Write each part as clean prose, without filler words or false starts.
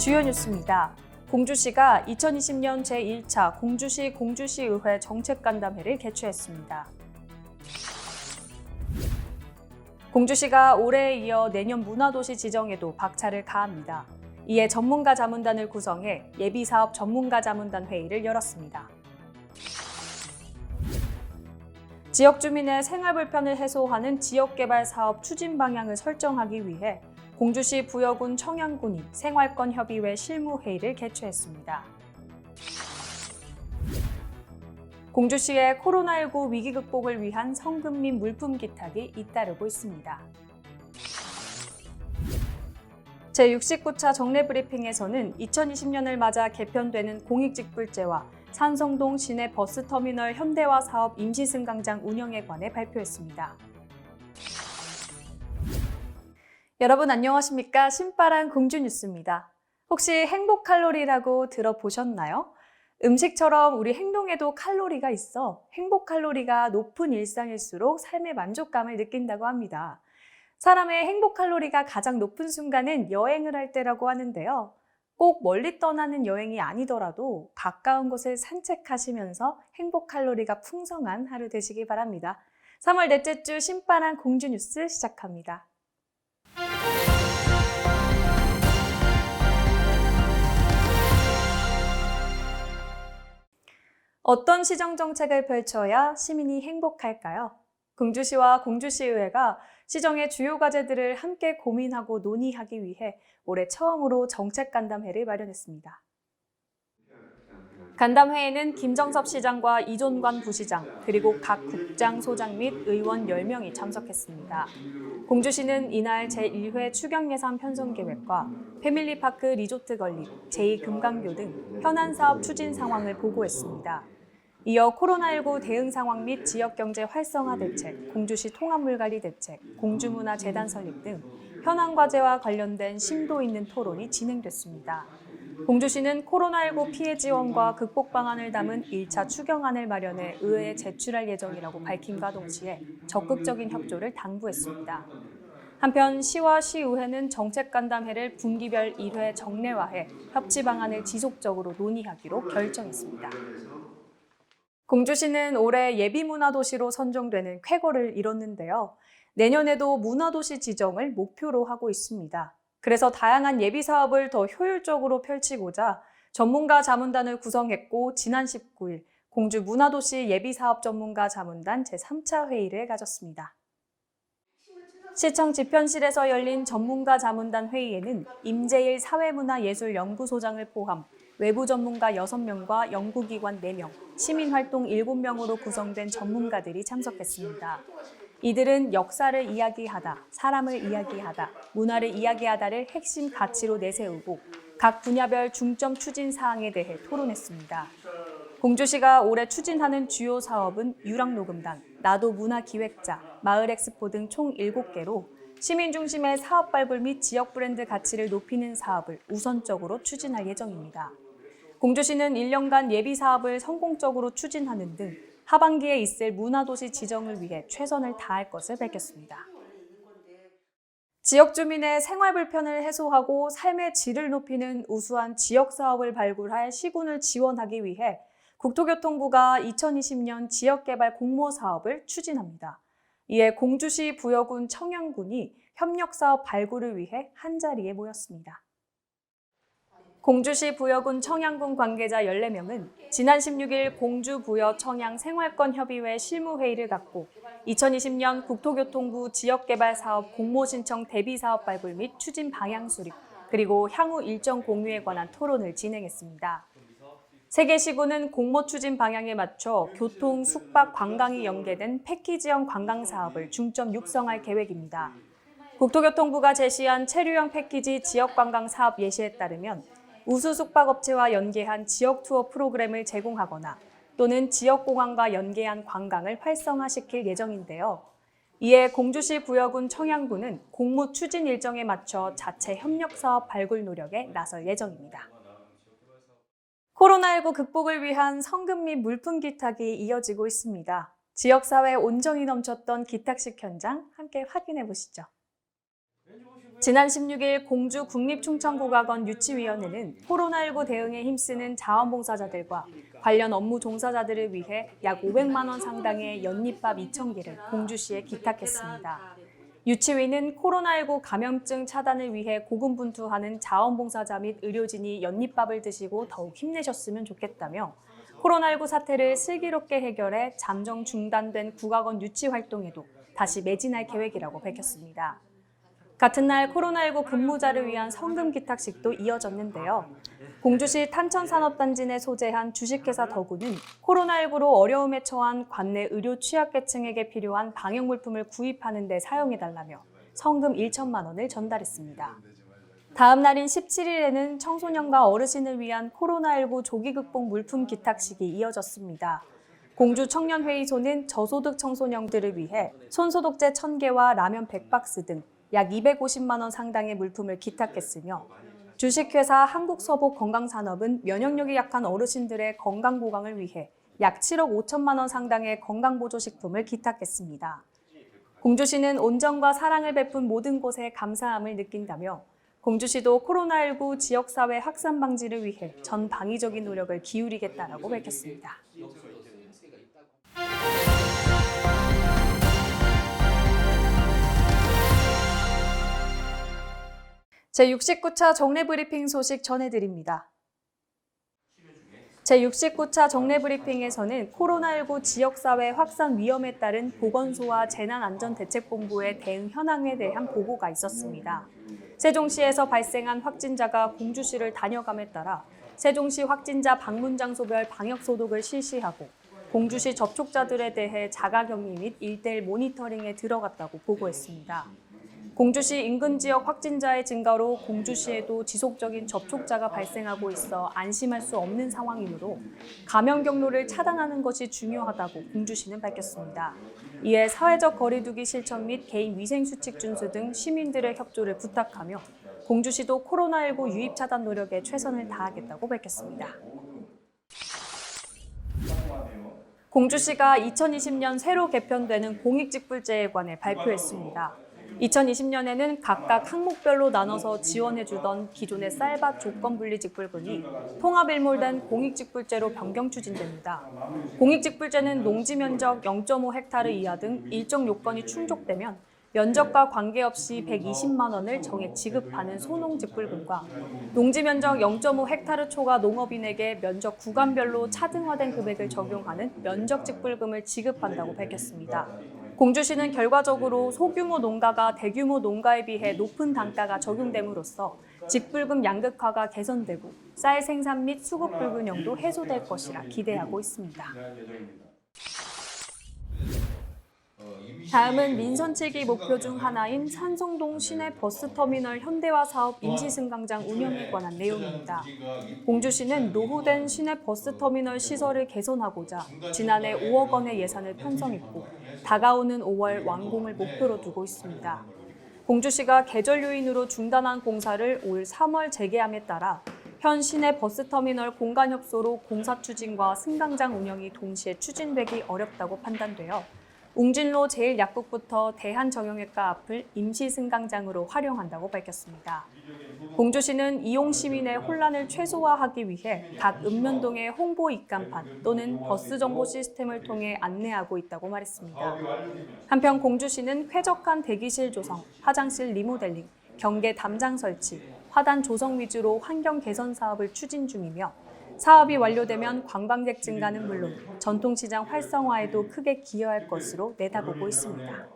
주요 뉴스입니다. 공주시가 2020년 제1차 공주시의회 정책간담회를 개최했습니다. 공주시가 올해에 이어 내년 문화도시 지정에도 박차를 가합니다. 이에 전문가 자문단을 구성해 예비사업 전문가 자문단 회의를 열었습니다. 지역 주민의 생활 불편을 해소하는 지역개발 사업 추진 방향을 설정하기 위해 공주시 부여군 청양군이 생활권 협의회 실무회의를 개최했습니다. 공주시의 코로나19 위기 극복을 위한 성금 및 물품 기탁이 잇따르고 있습니다. 제69차 정례 브리핑에서는 2020년을 맞아 개편되는 공익직불제와 산성동 시내 버스터미널 현대화 사업 임시승강장 운영에 관해 발표했습니다. 여러분 안녕하십니까? 신바람 공주뉴스입니다. 혹시 행복칼로리라고 들어보셨나요? 음식처럼 우리 행동에도 칼로리가 있어 행복 칼로리가 높은 일상일수록 삶의 만족감을 느낀다고 합니다. 사람의 행복 칼로리가 가장 높은 순간은 여행을 할 때라고 하는데요. 꼭 멀리 떠나는 여행이 아니더라도 가까운 곳을 산책하시면서 행복 칼로리가 풍성한 하루 되시기 바랍니다. 3월 넷째 주 신바람 공주뉴스 시작합니다. 어떤 시정정책을 펼쳐야 시민이 행복할까요? 공주시와 공주시의회가 시정의 주요 과제들을 함께 고민하고 논의하기 위해 올해 처음으로 정책간담회를 마련했습니다. 간담회에는 김정섭 시장과 이존관 부시장, 그리고 각 국장, 소장 및 의원 10명이 참석했습니다. 공주시는 이날 제1회 추경예산 편성계획과 패밀리파크 리조트 건립, 제2금강교 등 현안 사업 추진 상황을 보고했습니다. 이어 코로나19 대응 상황 및 지역경제 활성화 대책, 공주시 통합물관리 대책, 공주문화재단 설립 등 현안 과제와 관련된 심도 있는 토론이 진행됐습니다. 공주시는 코로나19 피해 지원과 극복 방안을 담은 1차 추경안을 마련해 의회에 제출할 예정이라고 밝힘과 동시에 적극적인 협조를 당부했습니다. 한편 시와 시의회는 정책간담회를 분기별 1회 정례화해 협치 방안을 지속적으로 논의하기로 결정했습니다. 공주시는 올해 예비문화도시로 선정되는 쾌거를 이뤘는데요. 내년에도 문화도시 지정을 목표로 하고 있습니다. 그래서 다양한 예비사업을 더 효율적으로 펼치고자 전문가 자문단을 구성했고 지난 19일 공주 문화도시 예비사업 전문가 자문단 제3차 회의를 가졌습니다. 시청 지편실에서 열린 전문가 자문단 회의에는 임재일 사회문화예술연구소장을 포함 외부 전문가 6명과 연구기관 4명, 시민활동 7명으로 구성된 전문가들이 참석했습니다. 이들은 역사를 이야기하다, 사람을 이야기하다, 문화를 이야기하다를 핵심 가치로 내세우고 각 분야별 중점 추진 사항에 대해 토론했습니다. 공주시가 올해 추진하는 주요 사업은 유랑녹음단, 나도 문화기획자, 마을엑스포 등 총 7개로 시민 중심의 사업 발굴 및 지역 브랜드 가치를 높이는 사업을 우선적으로 추진할 예정입니다. 공주시는 1년간 예비 사업을 성공적으로 추진하는 등 하반기에 있을 문화도시 지정을 위해 최선을 다할 것을 밝혔습니다. 지역 주민의 생활 불편을 해소하고 삶의 질을 높이는 우수한 지역 사업을 발굴할 시군을 지원하기 위해 국토교통부가 2020년 지역개발 공모 사업을 추진합니다. 이에 공주시 부여군 청양군이 협력사업 발굴을 위해 한자리에 모였습니다. 공주시 부여군 청양군 관계자 14명은 지난 16일 공주 부여 청양 생활권 협의회 실무회의를 갖고 2020년 국토교통부 지역개발사업 공모신청 대비사업 발굴 및 추진 방향 수립, 그리고 향후 일정 공유에 관한 토론을 진행했습니다. 세 개 시군은 공모 추진 방향에 맞춰 교통, 숙박, 관광이 연계된 패키지형 관광사업을 중점 육성할 계획입니다. 국토교통부가 제시한 체류형 패키지 지역관광사업 예시에 따르면 우수 숙박업체와 연계한 지역 투어 프로그램을 제공하거나 또는 지역공항과 연계한 관광을 활성화시킬 예정인데요. 이에 공주시 부여군 청양군은 공모 추진 일정에 맞춰 자체 협력사업 발굴 노력에 나설 예정입니다. 코로나19 극복을 위한 성금 및 물품 기탁이 이어지고 있습니다. 지역사회 온정이 넘쳤던 기탁식 현장 함께 확인해 보시죠. 지난 16일 공주 국립충청국악원 유치위원회는 코로나19 대응에 힘쓰는 자원봉사자들과 관련 업무 종사자들을 위해 약 500만 원 상당의 연잎밥 2,000개를 공주시에 기탁했습니다. 유치위는 코로나19 감염증 차단을 위해 고군분투하는 자원봉사자 및 의료진이 연잎밥을 드시고 더욱 힘내셨으면 좋겠다며 코로나19 사태를 슬기롭게 해결해 잠정 중단된 국악원 유치 활동에도 다시 매진할 계획이라고 밝혔습니다. 같은 날 코로나19 근무자를 위한 성금 기탁식도 이어졌는데요. 공주시 탄천산업단지 내 소재한 주식회사 더구는 코로나19로 어려움에 처한 관내 의료 취약계층에게 필요한 방역물품을 구입하는 데 사용해달라며 성금 1천만 원을 전달했습니다. 다음 날인 17일에는 청소년과 어르신을 위한 코로나19 조기 극복 물품 기탁식이 이어졌습니다. 공주 청년회의소는 저소득 청소년들을 위해 손소독제 1,000개와 라면 100박스 등 약 250만 원 상당의 물품을 기탁했으며 주식회사 한국서복건강산업은 면역력이 약한 어르신들의 건강 보강을 위해 약 7억 5천만 원 상당의 건강보조식품을 기탁했습니다. 공주시는 온정과 사랑을 베푼 모든 곳에 감사함을 느낀다며 공주시도 코로나19 지역사회 확산 방지를 위해 전 방위적인 노력을 기울이겠다라고 밝혔습니다. 제69차 정례브리핑 소식 전해드립니다. 제69차 정례브리핑에서는 코로나19 지역사회 확산 위험에 따른 보건소와 재난안전대책본부의 대응 현황에 대한 보고가 있었습니다. 세종시에서 발생한 확진자가 공주시를 다녀감에 따라 세종시 확진자 방문 장소별 방역소독을 실시하고 공주시 접촉자들에 대해 자가격리 및 1:1 모니터링에 들어갔다고 보고했습니다. 공주시 인근 지역 확진자의 증가로 공주시에도 지속적인 접촉자가 발생하고 있어 안심할 수 없는 상황이므로 감염 경로를 차단하는 것이 중요하다고 공주시는 밝혔습니다. 이에 사회적 거리두기 실천 및 개인 위생 수칙 준수 등 시민들의 협조를 부탁하며 공주시도 코로나19 유입 차단 노력에 최선을 다하겠다고 밝혔습니다. 공주시가 2020년 새로 개편되는 공익직불제에 관해 발표했습니다. 2020년에는 각각 항목별로 나눠서 지원해주던 기존의 쌀밭 조건분리직불금이 통합일몰된 공익직불제로 변경 추진됩니다. 공익직불제는 농지면적 0.5헥타르 이하 등 일정 요건이 충족되면 면적과 관계없이 120만 원을 정액 지급하는 소농직불금과 농지면적 0.5헥타르 초과 농업인에게 면적 구간별로 차등화된 금액을 적용하는 면적직불금을 지급한다고 밝혔습니다. 공주시는 결과적으로 소규모 농가가 대규모 농가에 비해 높은 단가가 적용됨으로써 직불금 양극화가 개선되고 쌀 생산 및 수급 불균형도 해소될 것이라 기대하고 있습니다. 다음은 민선 7기 목표 중 하나인 산성동 시내 버스터미널 현대화 사업 임시승강장 운영에 관한 내용입니다. 공주시는 노후된 시내 버스터미널 시설을 개선하고자 지난해 5억 원의 예산을 편성했고 다가오는 5월 완공을 목표로 두고 있습니다. 공주시가 계절 요인으로 중단한 공사를 올 3월 재개함에 따라 현 시내 버스터미널 공간협소로 공사 추진과 승강장 운영이 동시에 추진되기 어렵다고 판단되어 웅진로 제1약국부터 대한정형외과 앞을 임시승강장으로 활용한다고 밝혔습니다. 공주시는 이용 시민의 혼란을 최소화하기 위해 각 읍면동에 홍보 입간판 또는 버스 정보 시스템을 통해 안내하고 있다고 말했습니다. 한편 공주시는 쾌적한 대기실 조성, 화장실 리모델링, 경계 담장 설치, 화단 조성 위주로 환경 개선 사업을 추진 중이며 사업이 완료되면 관광객 증가는 물론 전통시장 활성화에도 크게 기여할 것으로 내다보고 있습니다.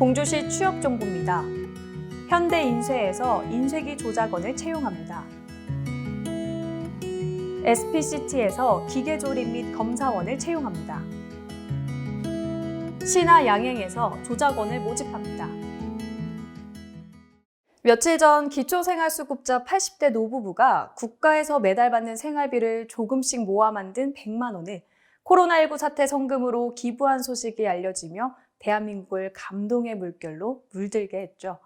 공주시 취업정보입니다. 현대인쇄에서 인쇄기 조작원을 채용합니다. SPCT에서 기계조립 및 검사원을 채용합니다. 시나 양행에서 조작원을 모집합니다. 며칠 전 기초생활수급자 80대 노부부가 국가에서 매달 받는 생활비를 조금씩 모아 만든 100만 원을 코로나19 사태 성금으로 기부한 소식이 알려지며 대한민국을 감동의 물결로 물들게 했죠.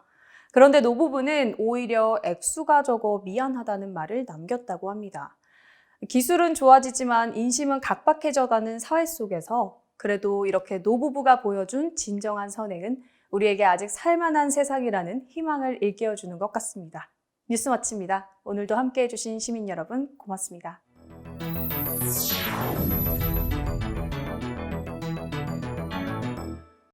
그런데 노부부는 오히려 액수가 적어 미안하다는 말을 남겼다고 합니다. 기술은 좋아지지만 인심은 각박해져가는 사회 속에서 그래도 이렇게 노부부가 보여준 진정한 선행은 우리에게 아직 살만한 세상이라는 희망을 일깨워주는 것 같습니다. 뉴스 마칩니다. 오늘도 함께해 주신 시민 여러분 고맙습니다.